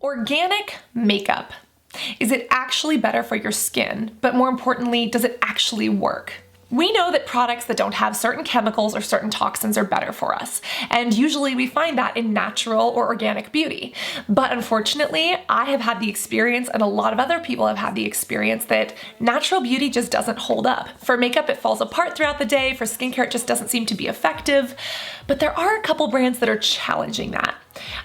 Organic makeup. Is it actually better for your skin? But more importantly, does it actually work? We know that products that don't have certain chemicals or certain toxins are better for us, and usually we find that in natural or organic beauty. But unfortunately, I have had the experience, and a lot of other people have had the experience, that natural beauty just doesn't hold up. For makeup, it falls apart throughout the day. For skincare, it just doesn't seem to be effective. But there are a couple brands that are challenging that.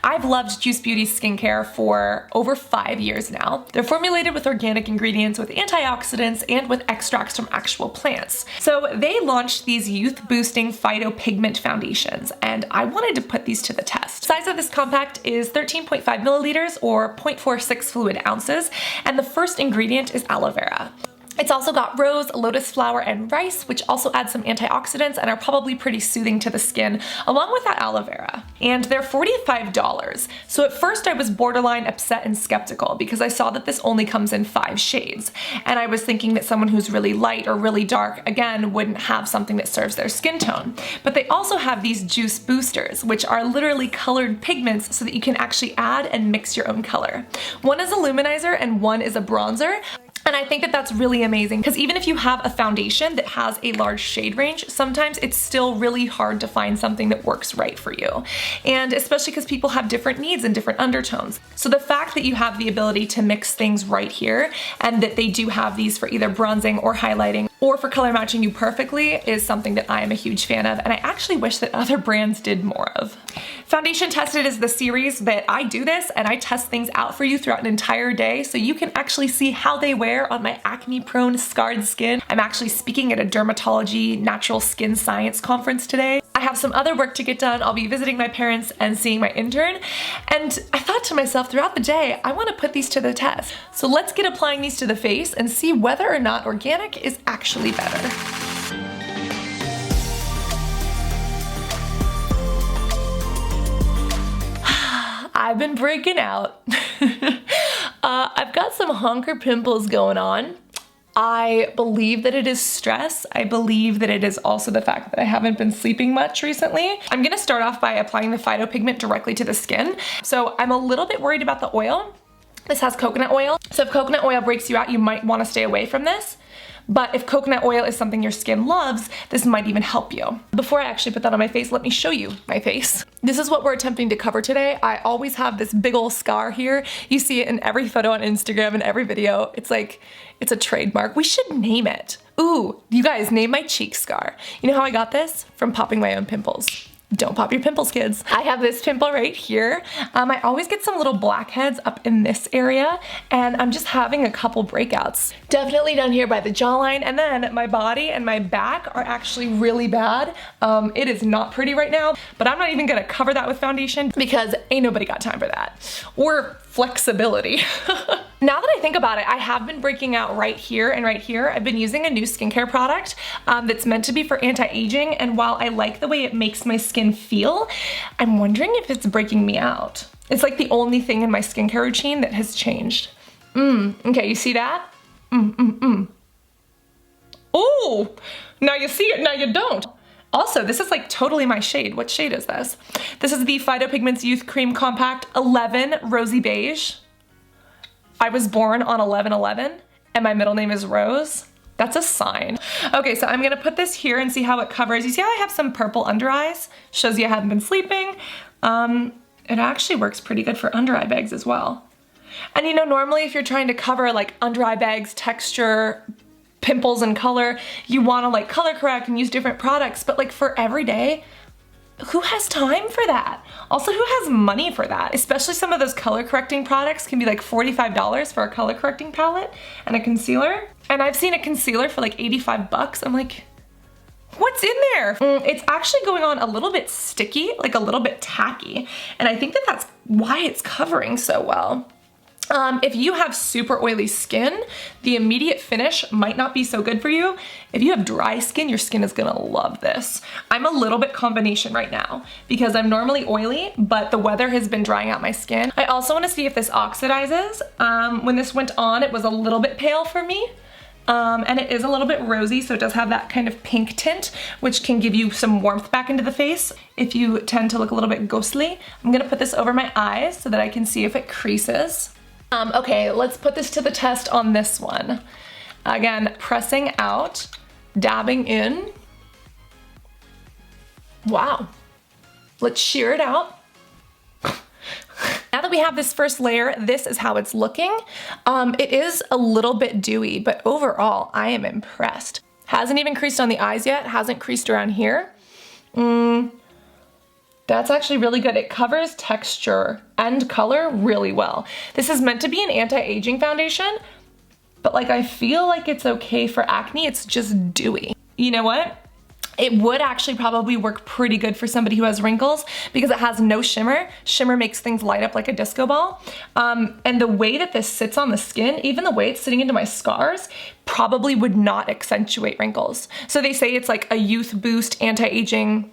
I've loved Juice Beauty's skincare for over 5 years now. They're formulated with organic ingredients, with antioxidants, and with extracts from actual plants. So they launched these youth-boosting Phyto-Pigment foundations, and I wanted to put these to the test. The size of this compact is 13.5 milliliters or 0.46 fluid ounces, and the first ingredient is aloe vera. It's also got rose, lotus flower, and rice, which also add some antioxidants and are probably pretty soothing to the skin, along with that aloe vera. And they're $45. So at first I was borderline upset and skeptical because I saw that this only comes in 5 shades. And I was thinking that someone who's really light or really dark, again, wouldn't have something that serves their skin tone. But they also have these juice boosters, which are literally colored pigments so that you can actually add and mix your own color. One is a luminizer and one is a bronzer. And I think that that's really amazing because even if you have a foundation that has a large shade range, sometimes it's still really hard to find something that works right for you. And especially because people have different needs and different undertones. So the fact that you have the ability to mix things right here and that they do have these for either bronzing or highlighting or for color matching you perfectly is something that I am a huge fan of, and I actually wish that other brands did more of. Foundation Tested is the series that I do this, and I test things out for you throughout an entire day so you can actually see how they wear on my acne-prone, scarred skin. I'm actually speaking at a dermatology natural skin science conference today. I have some other work to get done. I'll be visiting my parents and seeing my intern, and I thought to myself throughout the day, I want to put these to the test. So let's get applying these to the face and see whether or not organic is actually better. I've been breaking out. I've got some honker pimples going on. I believe that it is stress. I believe that it is also the fact that I haven't been sleeping much recently. I'm gonna start off by applying the Phyto-Pigment directly to the skin. So I'm a little bit worried about the oil. This has coconut oil. So if coconut oil breaks you out, you might wanna stay away from this. But if coconut oil is something your skin loves, this might even help you. Before I actually put that on my face, let me show you my face. This is what we're attempting to cover today. I always have this big old scar here. You see it in every photo on Instagram and every video. It's like, it's a trademark. We should name it. Ooh, you guys, name my cheek scar. You know how I got this? From popping my own pimples. Don't pop your pimples, kids. I have this pimple right here. I always get some little blackheads up in this area, and I'm just having a couple breakouts. Definitely down here by the jawline, and then my body and my back are actually really bad. It is not pretty right now, but I'm not even gonna cover that with foundation because ain't nobody got time for that. Or flexibility. Now that I think about it, I have been breaking out right here and right here. I've been using a new skincare product that's meant to be for anti-aging, and while I like the way it makes my skin feel, I'm wondering if it's breaking me out. It's like the only thing in my skincare routine that has changed. Okay, you see that? Oh, now you see it, now you don't. Also, this is like totally my shade. What shade is this? This is the Phyto-Pigments Youth Cream Compact 11 Rosy Beige. I was born on 11/11 and my middle name is Rose. That's a sign. Okay, so I'm gonna put this here and see how it covers. You see how I have some purple under eyes? Shows you I haven't been sleeping. It actually works pretty good for under eye bags as well. And you know, normally if you're trying to cover like under eye bags, texture, pimples, and color, you wanna like color correct and use different products, but like for every day, who has time for that? Also, who has money for that? Especially some of those color correcting products can be like $45 for a color correcting palette and a concealer. And I've seen a concealer for like 85 bucks. I'm like, what's in there? It's actually going on a little bit sticky, like a little bit tacky. And I think that that's why it's covering so well. If you have super oily skin, the immediate finish might not be so good for you. If you have dry skin, your skin is gonna love this. I'm a little bit combination right now because I'm normally oily, but the weather has been drying out my skin. I also wanna see if this oxidizes. When this went on, it was a little bit pale for me. And it is a little bit rosy, so it does have that kind of pink tint, which can give you some warmth back into the face if you tend to look a little bit ghostly. I'm gonna put this over my eyes so that I can see if it creases. Okay, let's put this to the test on this one. Again, pressing out, dabbing in. Wow. Let's shear it out. Now that we have this first layer, this is how it's looking. It is a little bit dewy, but overall, I am impressed. Hasn't even creased on the eyes yet, hasn't creased around here. That's actually really good. It covers texture and color really well. This is meant to be an anti-aging foundation, but like I feel like it's okay for acne, it's just dewy. You know what? It would actually probably work pretty good for somebody who has wrinkles because it has no shimmer. Shimmer makes things light up like a disco ball. And the way that this sits on the skin, even the way it's sitting into my scars, probably would not accentuate wrinkles. So they say it's like a youth boost anti-aging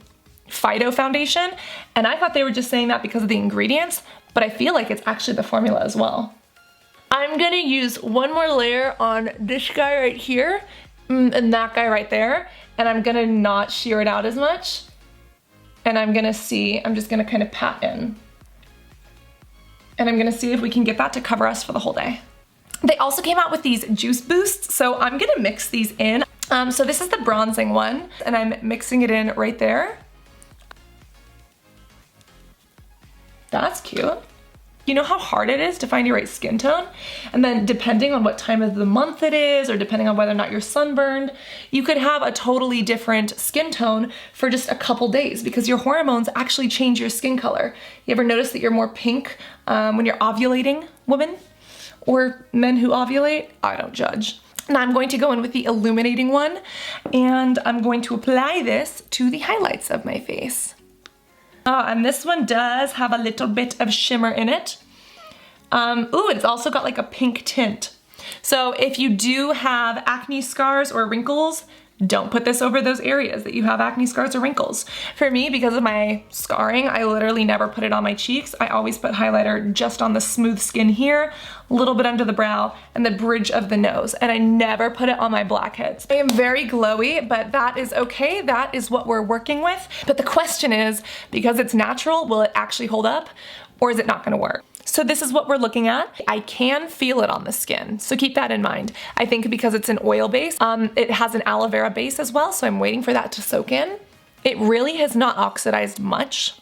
phyto foundation. And I thought they were just saying that because of the ingredients, but I feel like it's actually the formula as well. I'm gonna use one more layer on this guy right here and that guy right there. And I'm gonna not shear it out as much. And I'm just gonna kind of pat in. And I'm gonna see if we can get that to cover us for the whole day. They also came out with these juice boosts, so I'm gonna mix these in. So this is the bronzing one, and I'm mixing it in right there. That's cute. You know how hard it is to find your right skin tone? And then depending on what time of the month it is, or depending on whether or not you're sunburned, you could have a totally different skin tone for just a couple days because your hormones actually change your skin color. You ever notice that you're more pink when you're ovulating, women? Or men who ovulate? I don't judge. Now I'm going to go in with the illuminating one, and I'm going to apply this to the highlights of my face. And this one does have a little bit of shimmer in it. Ooh, it's also got like a pink tint. So if you do have acne scars or wrinkles, don't put this over those areas that you have acne scars or wrinkles. For me, because of my scarring, I literally never put it on my cheeks. I always put highlighter just on the smooth skin here, a little bit under the brow, and the bridge of the nose, and I never put it on my blackheads. I am very glowy, but that is okay. That is what we're working with. But the question is, because it's natural, will it actually hold up, or is it not gonna work? So this is what we're looking at. I can feel it on the skin, so keep that in mind. I think because it's an oil base, it has an aloe vera base as well, so I'm waiting for that to soak in. It really has not oxidized much.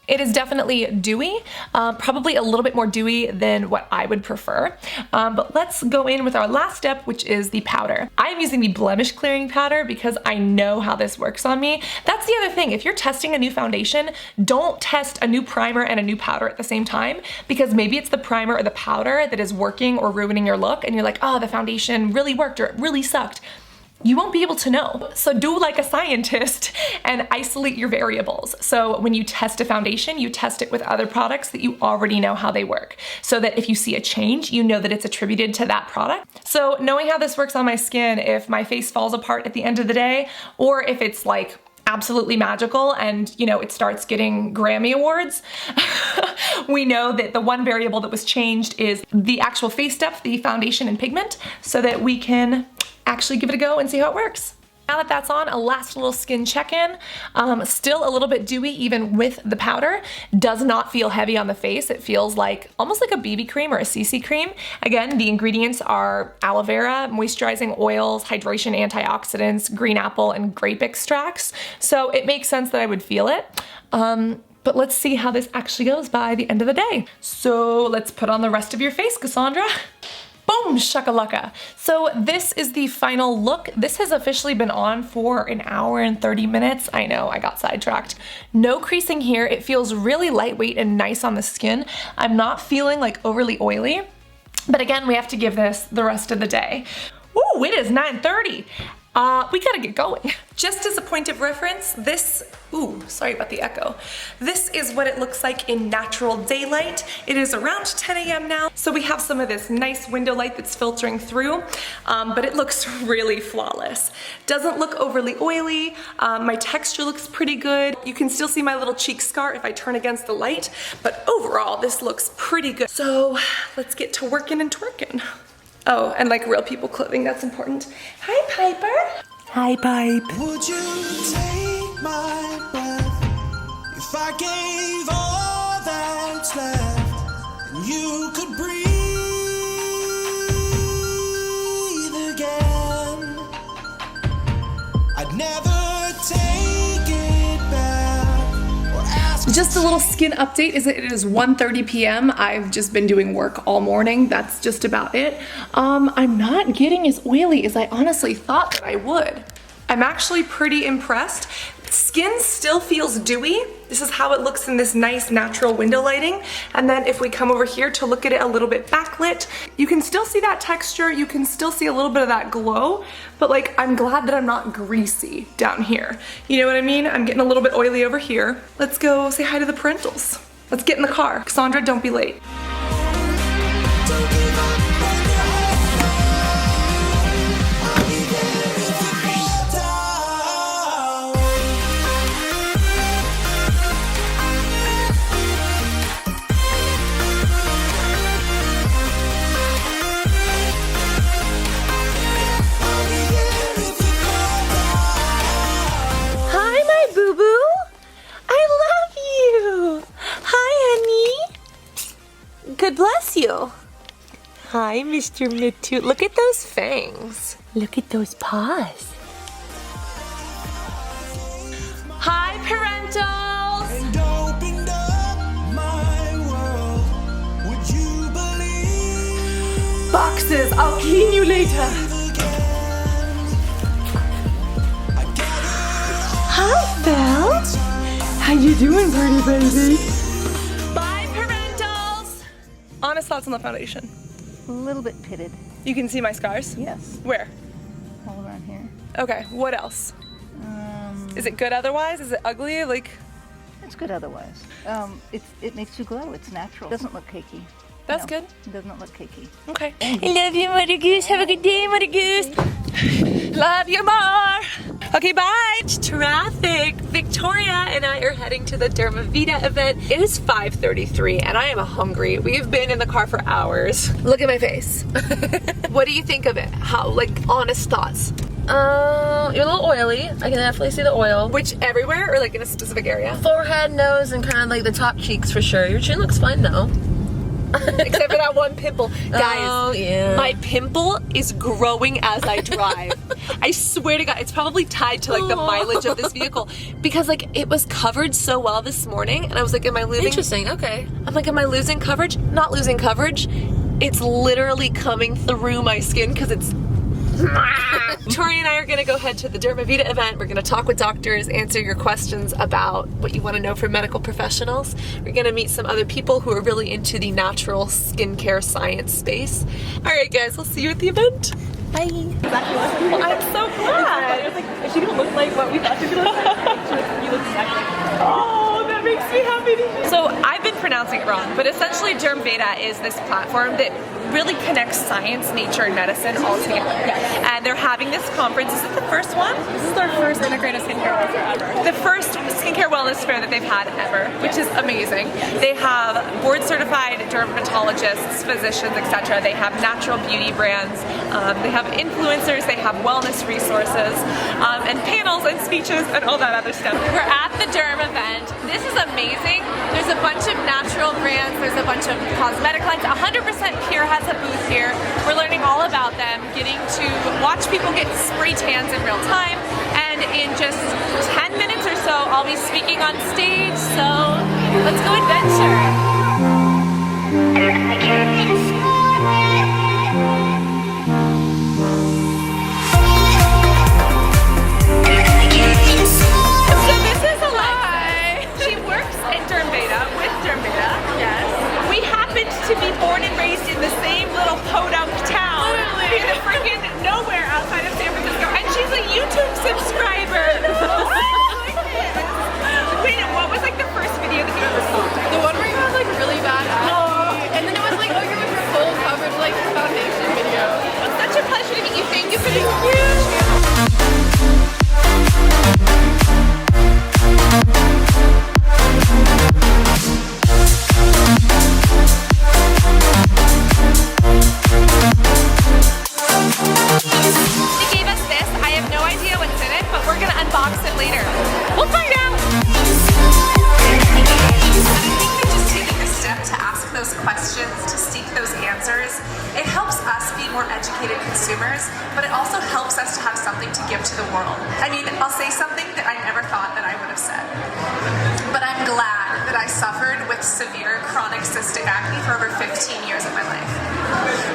It is definitely dewy, probably a little bit more dewy than what I would prefer. But let's go in with our last step, which is the powder. I'm using the blemish clearing powder because I know how this works on me. That's the other thing. If you're testing a new foundation, don't test a new primer and a new powder at the same time, because maybe it's the primer or the powder that is working or ruining your look, and you're like, oh, the foundation really worked or it really sucked. You won't be able to know. So do like a scientist and isolate your variables. So when you test a foundation, you test it with other products that you already know how they work, so that if you see a change, you know that it's attributed to that product. So knowing how this works on my skin, if my face falls apart at the end of the day, or if it's like absolutely magical and, you know, it starts getting Grammy awards, we know that the one variable that was changed is the actual face depth, the foundation and pigment, so that we can actually give it a go and see how it works. Now that that's on, a last little skin check-in. Still a little bit dewy even with the powder. Does not feel heavy on the face. It feels like almost like a BB cream or a CC cream. Again, the ingredients are aloe vera, moisturizing oils, hydration antioxidants, green apple, and grape extracts. So it makes sense that I would feel it. But let's see how this actually goes by the end of the day. So let's put on the rest of your face, Cassandra. Boom, shakalaka. So this is the final look. This has officially been on for an hour and 30 minutes. I know, I got sidetracked. No creasing here. It feels really lightweight and nice on the skin. I'm not feeling like overly oily, but again, we have to give this the rest of the day. Ooh, it is 9:30. We gotta get going. Just as a point of reference, this, ooh, sorry about the echo. This is what it looks like in natural daylight. It is around 10 a.m. now, so we have some of this nice window light that's filtering through, but it looks really flawless. Doesn't look overly oily. My texture looks pretty good. You can still see my little cheek scar if I turn against the light, but overall, this looks pretty good. So let's get to working and twerking. Oh, and like real people clothing, that's important. Hi, Piper. Hi, Pipe. Would you take my breath if I gave all that's left and you could breathe again? I'd never take it back or ask. Just a little skin update is that it is 1:30 p.m. I've just been doing work all morning. That's just about it. I'm not getting as oily as I honestly thought that I would. I'm actually pretty impressed. Skin still feels dewy. This is how it looks in this nice natural window lighting. And then if we come over here to look at it a little bit backlit, you can still see that texture. You can still see a little bit of that glow, but like, I'm glad that I'm not greasy down here. You know what I mean? I'm getting a little bit oily over here. Let's go say hi to the parentals. Let's get in the car. Cassandra, don't be late. God bless you. Hi, Mr. Midtoot. Look at those fangs. Look at those paws. Hi, parentals. And opened up my world. Would you believe Boxes, I'll clean you later. again? I gathered Hi, Belle. How you doing, pretty baby? Bye, parentals. Honest thoughts on the foundation. A little bit pitted. You can see my scars? Yes, Where? all around here. Okay, what else? Is it good otherwise? Is it ugly? Like, It's good otherwise. It makes you glow. It's natural. It doesn't look cakey. that's No, good. It does not look cakey. Okay. I love you, Mother Goose. Have a good day, Mother Goose. Love you more. Okay, bye. Traffic. Victoria and I are heading to the Dermavita event. It is 5:33 and I am hungry. We've been in the car for hours. Look at my face. What do you think of it? How, like, honest thoughts? You're a little oily. I can definitely see the oil. Which, everywhere or like in a specific area? Forehead, nose, and kind of like the top cheeks for sure. Your chin looks fine though. Except for that one pimple. Guys, Oh, yeah. my pimple is growing as I drive. I swear to God, it's probably tied to like the mileage of this vehicle. Because like it was covered so well this morning and I was like, am I losing? Interesting, okay. I'm like, am I losing coverage? Not losing coverage. It's literally coming through my skin because it's Tori and I are gonna go head to the Dermavita event. We're gonna talk with doctors, answer your questions about what you wanna know from medical professionals. We're gonna meet some other people who are really into the natural skincare science space. All right, guys, we'll see you at the event. Bye. Well, I'm so glad. Is she gonna look like what we thought she was gonna look like? You look exactly like her. Oh, that makes me happy to hear. So I've been pronouncing it wrong, but essentially Dermavita is this platform that really connects science, nature, and medicine all together. Yes. And they're having this conference. Is it the first one? This is their first integrated skincare fair ever. The first skincare wellness fair that they've had ever, which is amazing. They have board certified dermatologists, physicians, etc. They have natural beauty brands. They have influencers. They have wellness resources and panels and speeches and all that other stuff. We're at the Derm event. This is amazing. There's a bunch of natural brands. There's a bunch of cosmetic lines. 100% Pure has a booth here. We're learning all about them, getting to watch people get spray tans in real time. And in just 10 minutes or so, I'll be speaking on stage. So let's go adventure. So this is Alexa. She works at Dermavita with Dermavita. Yes. We happened to be born and raised in the same little podunk town. Literally. In the freaking nowhere outside of San Francisco. And she's a YouTube subscriber. Wait, what was like the first video that you ever saw? The one where you had like really bad acne, and then it was like, oh, you're with your full coverage like foundation video. It's such a pleasure to meet you. Thank you for this huge. users. It helps us be more educated consumers, but it also helps us to have something to give to the world. I mean, I'll say something that I never thought that I would have said, but I'm glad that I suffered with severe chronic cystic acne for over 15 years of my life.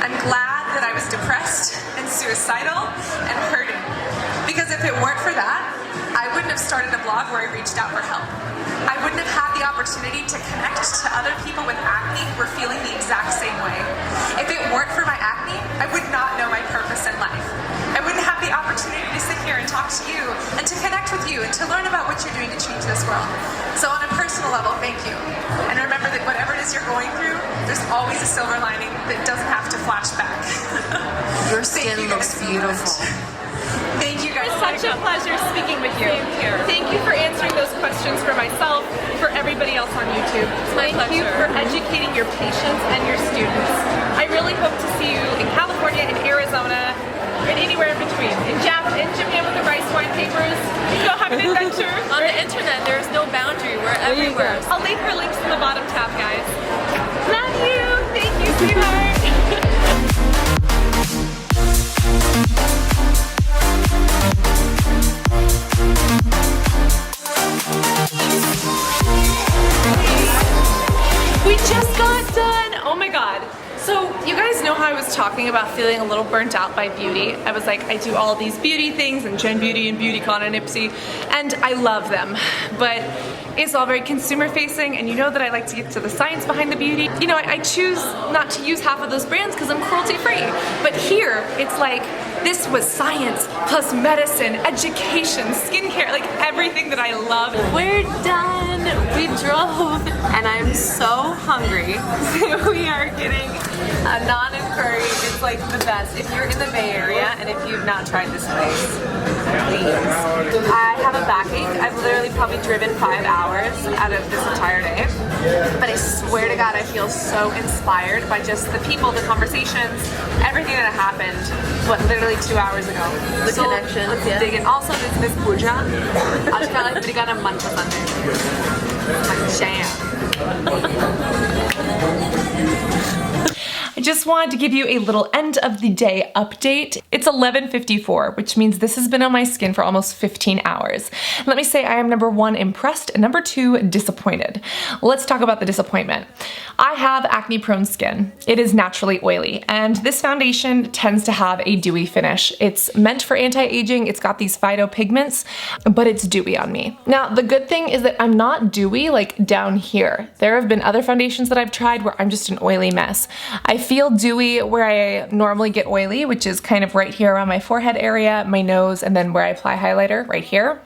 I'm glad that I was depressed and suicidal and hurting, because if it weren't for that, I wouldn't have started a blog where I reached out for help. I wouldn't have had the opportunity to connect to other people with acne who were feeling the exact same way. If it weren't for my acne, I would not know my purpose in life. I wouldn't have the opportunity to sit here and talk to you and to connect with you and to learn about what you're doing to change this world. So on a personal level, thank you. And remember that whatever it is you're going through, there's always a silver lining that doesn't have to flash back. Your skin looks beautiful. Thank you guys. It's such a pleasure speaking with you. Thank you for answering those questions for myself, for everybody else on YouTube. Thank you for educating your patients and your students. I really hope to see you in California, in Arizona, and anywhere in between. In Japan with the rice wine papers. Go have an adventure. On the internet, there's no boundary. We're everywhere. I'll leave her links in the bottom tab, guys. Love you. Thank you, sweetheart. We just got done. Oh my god. So you guys know how I was talking about feeling a little burnt out by beauty. I was like, I do all these beauty things and Gen Beauty and BeautyCon and Ipsy, and I love them, but it's all very consumer facing, and you know that I like to get to the science behind the beauty. You know, I choose not to use half of those brands because I'm cruelty free, but here it's like this was science plus medicine, education, skincare, like everything that I love. We're done. We drove, and I'm so hungry. We are getting a naan and curry. It's like the best. If you're in the Bay Area and if you've not tried this place, please. I have a backache. I've literally probably driven 5 hours out of this entire day. But I swear to God, I feel so inspired by just the people, the conversations, everything that happened, what, literally 2 hours ago. The connections, let's yeah. dig in. Also, this Miss Puja. Acho que ela é brigada muito bastante. My jam. I just wanted to give you a little end of the day update. It's 11:54, which means this has been on my skin for almost 15 hours. Let me say I am number 1, impressed, and number 2, disappointed. Let's talk about the disappointment. I have acne prone skin. It is naturally oily, and this foundation tends to have a dewy finish. It's meant for anti-aging, it's got these phytopigments, but it's dewy on me. Now, the good thing is that I'm not dewy like down here. There have been other foundations that I've tried where I'm just an oily mess. I feel dewy where I normally get oily, which is kind of right here around my forehead area, my nose, and then where I apply highlighter, right here.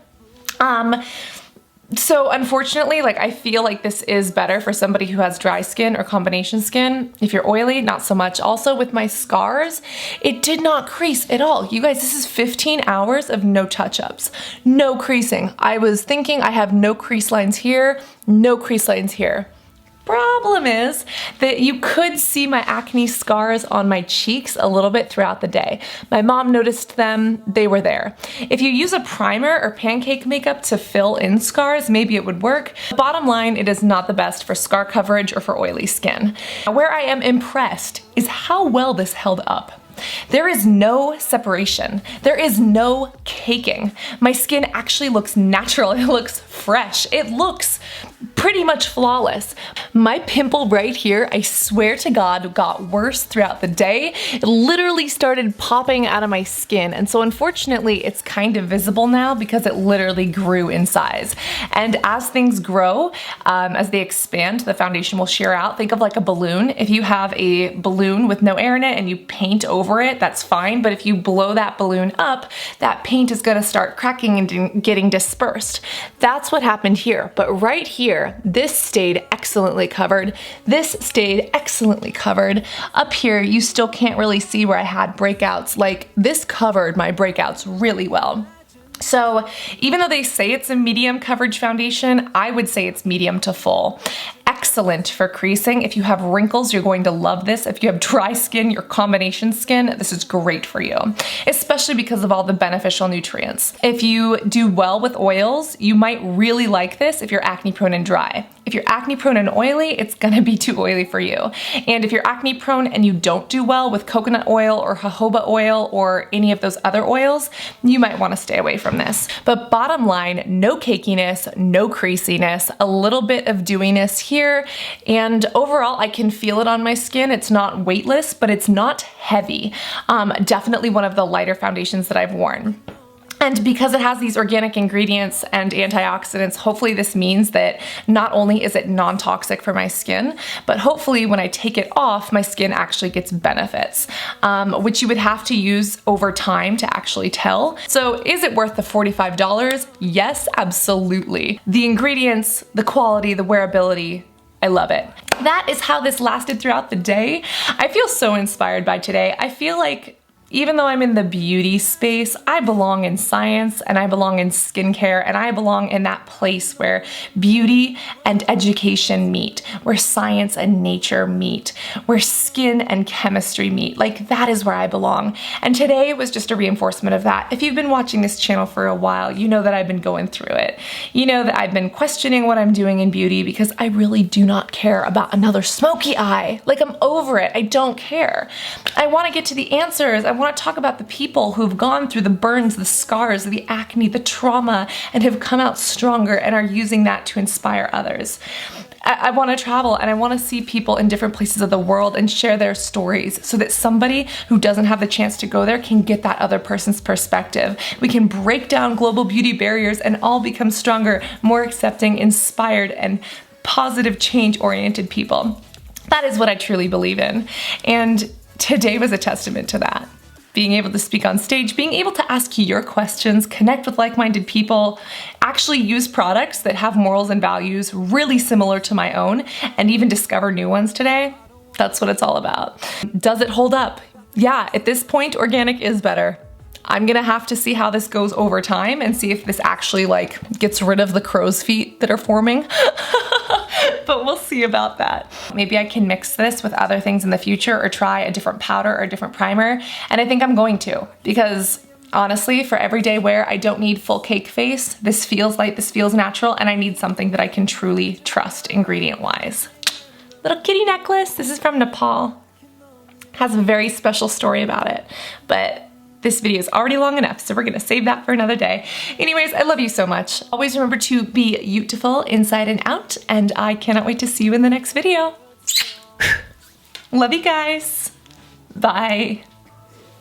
So unfortunately, like, I feel like this is better for somebody who has dry skin or combination skin. If you're oily, not so much. Also with my scars, it did not crease at all. You guys, this is 15 hours of no touch-ups, no creasing. I was thinking I have no crease lines here, no crease lines here. Problem is that you could see my acne scars on my cheeks a little bit throughout the day. My mom noticed them, they were there. If you use a primer or pancake makeup to fill in scars, maybe it would work. Bottom line, it is not the best for scar coverage or for oily skin. Where I am impressed is how well this held up. There is no separation. There is no caking. My skin actually looks natural. It looks fresh. It looks pretty much flawless. My pimple right here, I swear to God, got worse throughout the day. It literally started popping out of my skin. And so unfortunately, it's kind of visible now because it literally grew in size. And as things grow, as they expand, the foundation will shear out. Think of like a balloon. If you have a balloon with no air in it and you paint over it, that's fine. But if you blow that balloon up, that paint is gonna start cracking and getting dispersed. That's what happened here. But right here, this stayed excellently covered. This stayed excellently covered. Up here, you still can't really see where I had breakouts. Like, this covered my breakouts really well. So even though they say it's a medium coverage foundation, I would say it's medium to full. Excellent for creasing. If you have wrinkles, you're going to love this. If you have dry skin, your combination skin, this is great for you, especially because of all the beneficial nutrients. If you do well with oils, you might really like this if you're acne prone and dry. If you're acne prone and oily, it's gonna be too oily for you. And if you're acne prone and you don't do well with coconut oil or jojoba oil or any of those other oils, you might wanna stay away from this. But bottom line, no cakiness, no creasiness, a little bit of dewiness here, and overall I can feel it on my skin. It's not weightless, but it's not heavy. Definitely one of the lighter foundations that I've worn. And because it has these organic ingredients and antioxidants, hopefully this means that not only is it non-toxic for my skin, but hopefully when I take it off, my skin actually gets benefits, which you would have to use over time to actually tell. So is it worth the $45? Yes, absolutely. The ingredients, the quality, the wearability, I love it. That is how this lasted throughout the day. I feel so inspired by today. I feel like even though I'm in the beauty space, I belong in science and I belong in skincare and I belong in that place where beauty and education meet, where science and nature meet, where skin and chemistry meet. Like, that is where I belong. And today was just a reinforcement of that. If you've been watching this channel for a while, you know that I've been going through it. You know that I've been questioning what I'm doing in beauty because I really do not care about another smoky eye. Like, I'm over it. I don't care. I want to get to the answers. I want to talk about the people who've gone through the burns, the scars, the acne, the trauma, and have come out stronger and are using that to inspire others. I want to travel and I want to see people in different places of the world and share their stories so that somebody who doesn't have the chance to go there can get that other person's perspective. We can break down global beauty barriers and all become stronger, more accepting, inspired, and positive change-oriented people. That is what I truly believe in. And today was a testament to that. Being able to speak on stage, being able to ask your questions, connect with like-minded people, actually use products that have morals and values really similar to my own, and even discover new ones today, that's what it's all about. Does it hold up? Yeah, at this point, organic is better. I'm gonna have to see how this goes over time and see if this actually like gets rid of the crow's feet that are forming. But we'll see about that. Maybe I can mix this with other things in the future or try a different powder or a different primer. And I think I'm going to, because honestly, for everyday wear, I don't need full cake face. This feels light, this feels natural, and I need something that I can truly trust ingredient-wise. Little kitty necklace. This is from Nepal. Has a very special story about it, but this video is already long enough, so we're gonna save that for another day. Anyways, I love you so much. Always remember to be beautiful inside and out, and I cannot wait to see you in the next video. Love you guys. Bye.